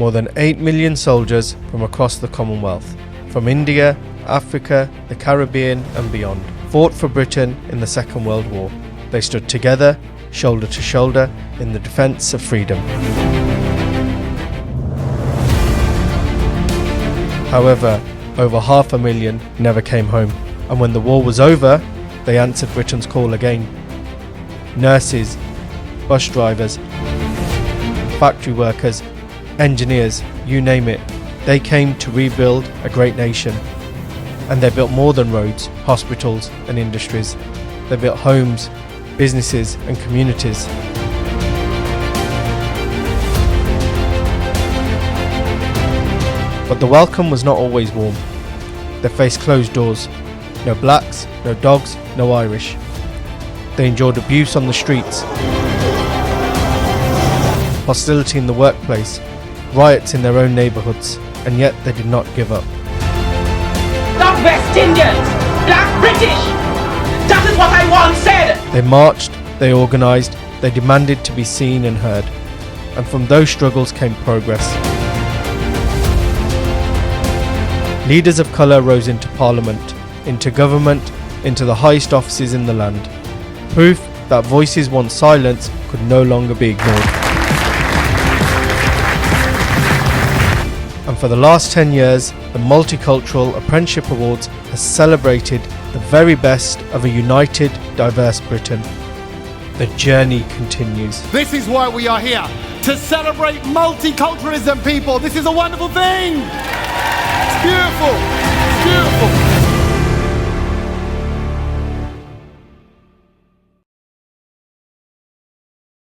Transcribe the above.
more than 8 million soldiers from across the Commonwealth, from India, Africa, the Caribbean and beyond, fought for Britain in the Second World War. They stood together, shoulder to shoulder, in the defence of freedom. However, over 500,000 never came home, and when the war was over, they answered Britain's call again. Nurses, bus drivers, factory workers, engineers, you name it, they came to rebuild a great nation. And they built more than roads, hospitals and industries. They built homes, businesses and communities. But the welcome was not always warm. They faced closed doors. No blacks, no dogs, no Irish. They endured abuse on the streets, hostility in the workplace, riots in their own neighbourhoods, and yet they did not give up. Not West Indians, Black British! That is what I once said! They marched, they organised, they demanded to be seen and heard. And from those struggles came progress. Leaders of colour rose into Parliament, into government, into the highest offices in the land. Proof that voices once silenced could no longer be ignored. And for the last 10 years, the Multicultural Apprenticeship Awards has celebrated the very best of a united, diverse Britain. The journey continues. This is why we are here, to celebrate multiculturalism, people. This is a wonderful thing. It's beautiful. It's beautiful.